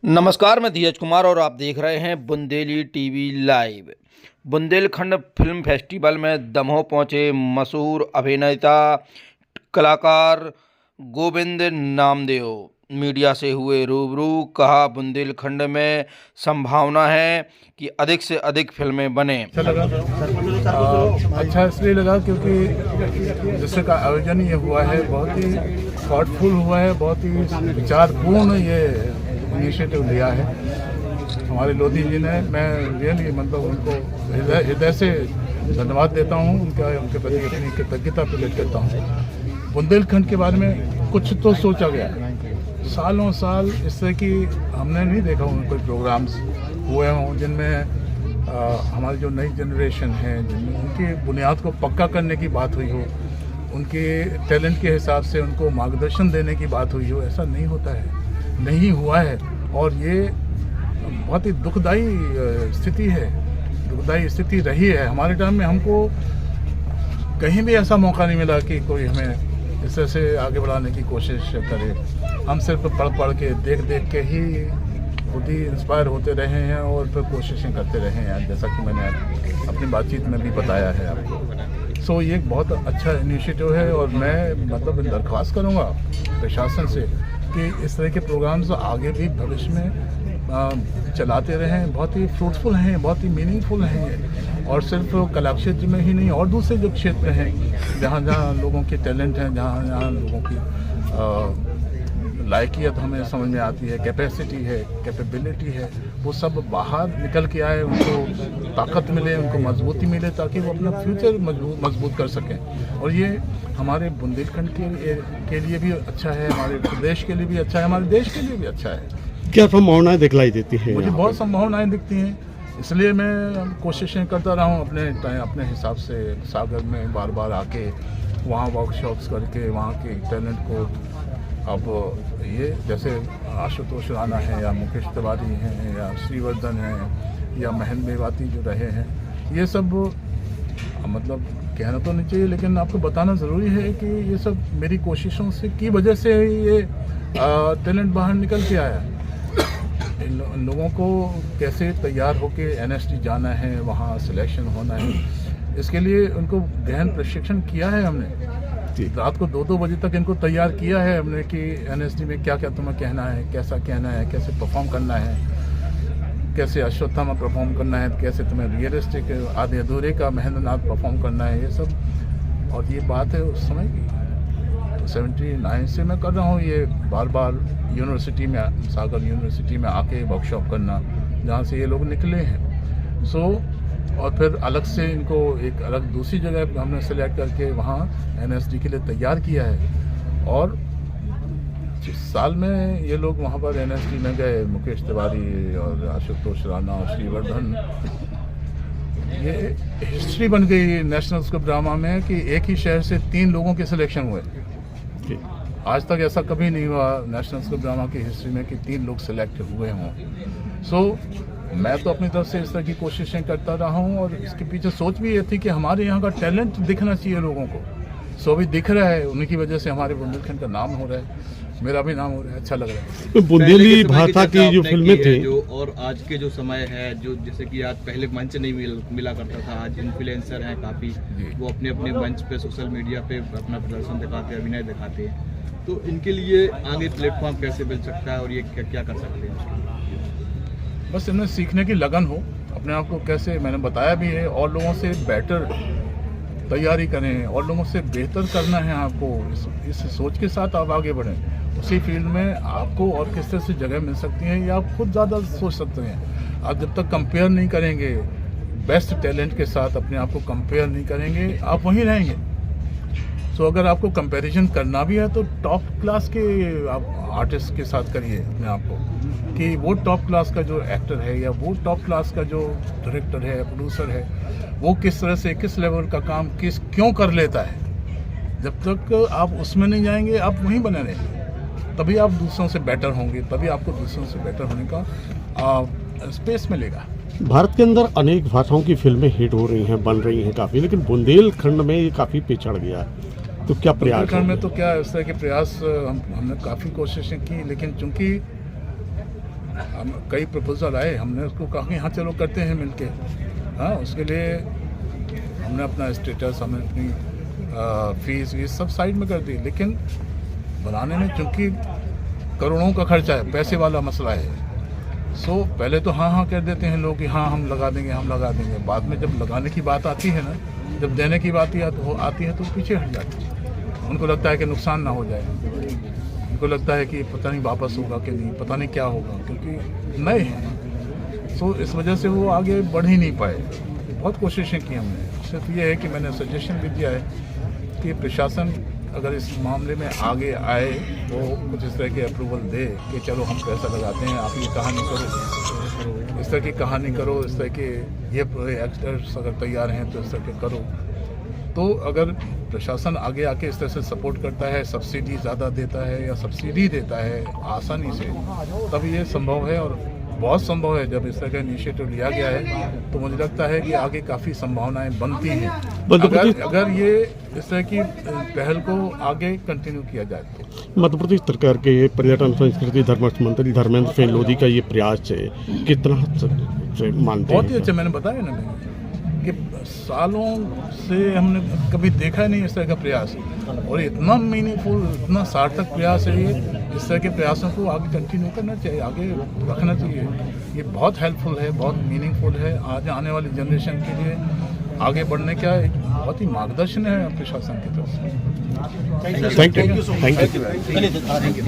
नमस्कार, मैं धीरज कुमार और आप देख रहे हैं Bundeli TV live. Bundelkhand film festival में दमोह पहुंचे मशहूर अभिनेता कलाकार गोविंद नामदेव। मीडिया से हुए रूबरू, कहा बुंदेलखंड में संभावना है कि अधिक से अधिक फिल्में बने। अच्छा लगा। अच्छा इसलिए लगा क्योंकि जिससे का आयोजन ये हुआ है बहुत ही थॉटफुल हुआ है, बहुत ही विचारपूर्ण ये इनिशिएटिव लिया है हमारे लोधी जी ने। मैं रियली मतलब उनको हृदय से धन्यवाद देता हूँ, उनके प्रति अपनी कृतज्ञता प्रकट करता हूँ। बुंदेलखंड के बारे में कुछ तो सोचा गया है, सालों साल इस तरह की हमने नहीं देखा कोई प्रोग्राम्स हुए हों जिनमें हमारी जो नई जनरेशन है उनकी बुनियाद को पक्का करने की बात हुई हो, उनके टैलेंट के हिसाब से उनको मार्गदर्शन देने की बात हुई हो। ऐसा नहीं होता है, नहीं हुआ है और ये बहुत ही दुखदाई स्थिति है, दुखदाई स्थिति रही है। हमारे टाइम में हमको कहीं भी ऐसा मौका नहीं मिला कि कोई हमें इस तरह से आगे बढ़ाने की कोशिश करे। हम सिर्फ पढ़ के देख के ही खुद ही इंस्पायर होते रहे हैं और फिर कोशिशें करते रहे हैं, जैसा कि मैंने अपनी बातचीत में भी बताया है आपको। सो ये एक बहुत अच्छा इनिशिएटिव है और मैं मतलब दरख्वास्त करूँगा प्रशासन से कि इस तरह के प्रोग्राम्स आगे भी भविष्य में चलाते रहें। बहुत ही फ्रूटफुल हैं, बहुत ही मीनिंगफुल हैं और सिर्फ कला क्षेत्र में ही नहीं और दूसरे जो क्षेत्र हैं जहाँ जहाँ लोगों के टैलेंट हैं, जहाँ जहाँ लोगों की लायकियत हमें समझ में आती है, कैपेसिटी है, कैपेबिलिटी है, वो सब बाहर निकल के आए, उनको ताकत मिले, उनको मजबूती मिले ताकि वो अपना फ्यूचर मजबूत कर सकें। और ये हमारे बुंदेलखंड के लिए भी अच्छा है, हमारे प्रदेश के लिए भी अच्छा है, हमारे देश के लिए भी अच्छा है। क्या संभावनाएं दिखलाई देती है? मुझे बहुत संभावनाएं दिखती हैं, इसलिए मैं कोशिशें करता रहा हूँ अपने हिसाब से सागर में बार बार आके वहाँ वर्कशॉप्स करके वहाँ के टैलेंट को। अब ये जैसे आशुतोष राणा है या मुकेश तिवारी हैं या श्रीवर्धन हैं या महन मेवाती जो रहे हैं, ये सब मतलब कहना तो नहीं चाहिए लेकिन आपको बताना ज़रूरी है कि ये सब मेरी कोशिशों से की वजह से ये टैलेंट बाहर निकल के आया। इन लोगों को कैसे तैयार होके एनएसडी जाना है, वहाँ सिलेक्शन होना है, इसके लिए उनको गहन प्रशिक्षण किया है हमने। रात को 2-2 बजे तक इनको तैयार किया है हमने कि एनएसडी में क्या क्या तुम्हें कहना है, कैसा कहना है, कैसे परफॉर्म करना है, कैसे अश्वत्थामा परफॉर्म करना है, कैसे तुम्हें रियलिस्टिक आधे अधूरे का महेंद्रनाथ परफॉर्म करना है, ये सब। और ये बात है उस समय की 79 से मैं कर रहा हूँ ये बार बार यूनिवर्सिटी में, सागर यूनिवर्सिटी में आके वर्कशॉप करना जहाँ से ये लोग निकले हैं। सो और फिर अलग से इनको एक अलग दूसरी जगह हमने सेलेक्ट करके वहाँ एनएसडी के लिए तैयार किया है। और जिस साल में ये लोग वहाँ पर एनएसडी में गए, मुकेश तिवारी और आशुतोष राणा और श्रीवर्धन, ये हिस्ट्री बन गई नेशनल स्कूल ड्रामा में कि एक ही शहर से 3 लोगों के सिलेक्शन हुए। आज तक ऐसा कभी नहीं हुआ नेशनल स्कूल ड्रामा की हिस्ट्री में कि 3 लोग सिलेक्ट हुए हों। सो मैं तो अपनी तरफ से इस तरह की कोशिशें करता रहा हूँ और इसके पीछे सोच भी ये थी कि हमारे यहाँ का टैलेंट दिखना चाहिए लोगों को। सो अभी दिख रहा है, उन्हीं की वजह से हमारे बुंदेलखंड का नाम हो रहा है, मेरा भी नाम हो रहा है, अच्छा लग रहा है। बुंदेली भाषा की जो फिल्में थी जो और आज के जो समय है, जो जैसे कि आज पहले मंच नहीं मिला करता था, आज इन्फ्लुएंसर हैं काफ़ी, वो अपने अपने मंच पे सोशल मीडिया पे अपना प्रदर्शन दिखाते हैं, अभिनय दिखाते हैं, तो इनके लिए आगे प्लेटफॉर्म कैसे मिल सकता है और ये क्या कर सकते हैं? बस इन्हें सीखने की लगन हो, अपने आप को कैसे, मैंने बताया भी है, और लोगों से बेटर तैयारी करें और लोगों से बेहतर करना है आपको। इस सोच के साथ आप आगे बढ़ें, उसी फील्ड में आपको और किस तरह से जगह मिल सकती है या आप खुद ज़्यादा सोच सकते हैं। आप जब तक कंपेयर नहीं करेंगे बेस्ट टैलेंट के साथ, अपने आप को कंपेयर नहीं करेंगे, आप वहीं रहेंगे। तो अगर आपको कंपैरिजन करना भी है तो टॉप क्लास के आप आर्टिस्ट के साथ करिए अपने आप को, कि वो टॉप क्लास का जो एक्टर है या वो टॉप क्लास का जो डायरेक्टर है, प्रोड्यूसर है, वो किस तरह से किस लेवल का काम क्यों कर लेता है। जब तक आप उसमें नहीं जाएंगे आप वहीं बने रहेंगे, तभी आप दूसरों से बेटर होंगे, तभी आपको दूसरों से बेटर होने का स्पेस मिलेगा। भारत के अंदर अनेक भाषाओं की फिल्में हिट हो रही हैं, बन रही हैं काफ़ी, लेकिन बुंदेलखंड में ये काफ़ी पिछड़ गया। तो क्या प्रयास बुंदेलखंड में तो क्या इस तरह के प्रयास हमने काफ़ी कोशिशें की, लेकिन चूंकि हम कई प्रपोजल आए, हमने उसको कहा कि हाँ चलो करते हैं मिलके। हाँ, उसके लिए हमने अपना स्टेटस, हमने अपनी फीस वीस सब साइड में कर दी, लेकिन बनाने में चूँकि करोड़ों का खर्चा है, पैसे वाला मसला है, सो पहले तो हाँ हाँ कह देते हैं लोग कि हाँ हम लगा देंगे। बाद में जब लगाने की बात आती है ना, जब देने की बात आती है तो पीछे हट जाते हैं। उनको लगता है कि नुकसान ना हो जाए, उनको लगता है कि पता नहीं वापस होगा कि नहीं, पता नहीं क्या होगा, क्योंकि नए हैं। सो इस वजह से वो आगे बढ़ ही नहीं पाए। बहुत कोशिशें की हमने। सिर्फ ये है कि मैंने सजेशन भी दिया है कि प्रशासन अगर इस मामले में आगे आए, वो कुछ इस तरह के अप्रूवल दे कि चलो हम पैसा लगाते हैं, आप ये कहानी करो, इस तरह की कहानी करो, इस तरह के ये एक्टर्स अगर तैयार हैं तो इस तरह के करो। तो अगर प्रशासन आगे आके इस तरह से सपोर्ट करता है, सब्सिडी ज़्यादा देता है या सब्सिडी देता है आसानी से, तब ये संभव है और बहुत संभव है। जब इस तरह का इनिशिएटिव लिया गया है तो मुझे लगता है कि आगे काफ़ी संभावनाएं बनती हैं, अगर ये इस तरह की पहल को आगे कंटिन्यू किया जाए तो। मध्य प्रदेश सरकार के पर्यटन संस्कृति धर्म मंत्री धर्मेंद्र सिंह लोधी का ये प्रयास है, कितना से मानते हैं? बहुत ही अच्छा, मैंने बताया ना कि सालों से हमने कभी देखा नहीं इस तरह का प्रयास, और इतना मीनिंगफुल, इतना सार्थक प्रयास है ये। इस तरह के प्रयासों को आगे कंटिन्यू करना चाहिए, आगे रखना चाहिए। ये बहुत हेल्पफुल है, बहुत मीनिंगफुल है। आज आने वाली जनरेशन के लिए आगे बढ़ने का एक बहुत ही मार्गदर्शन है प्रशासन की तरफ से। Thank you.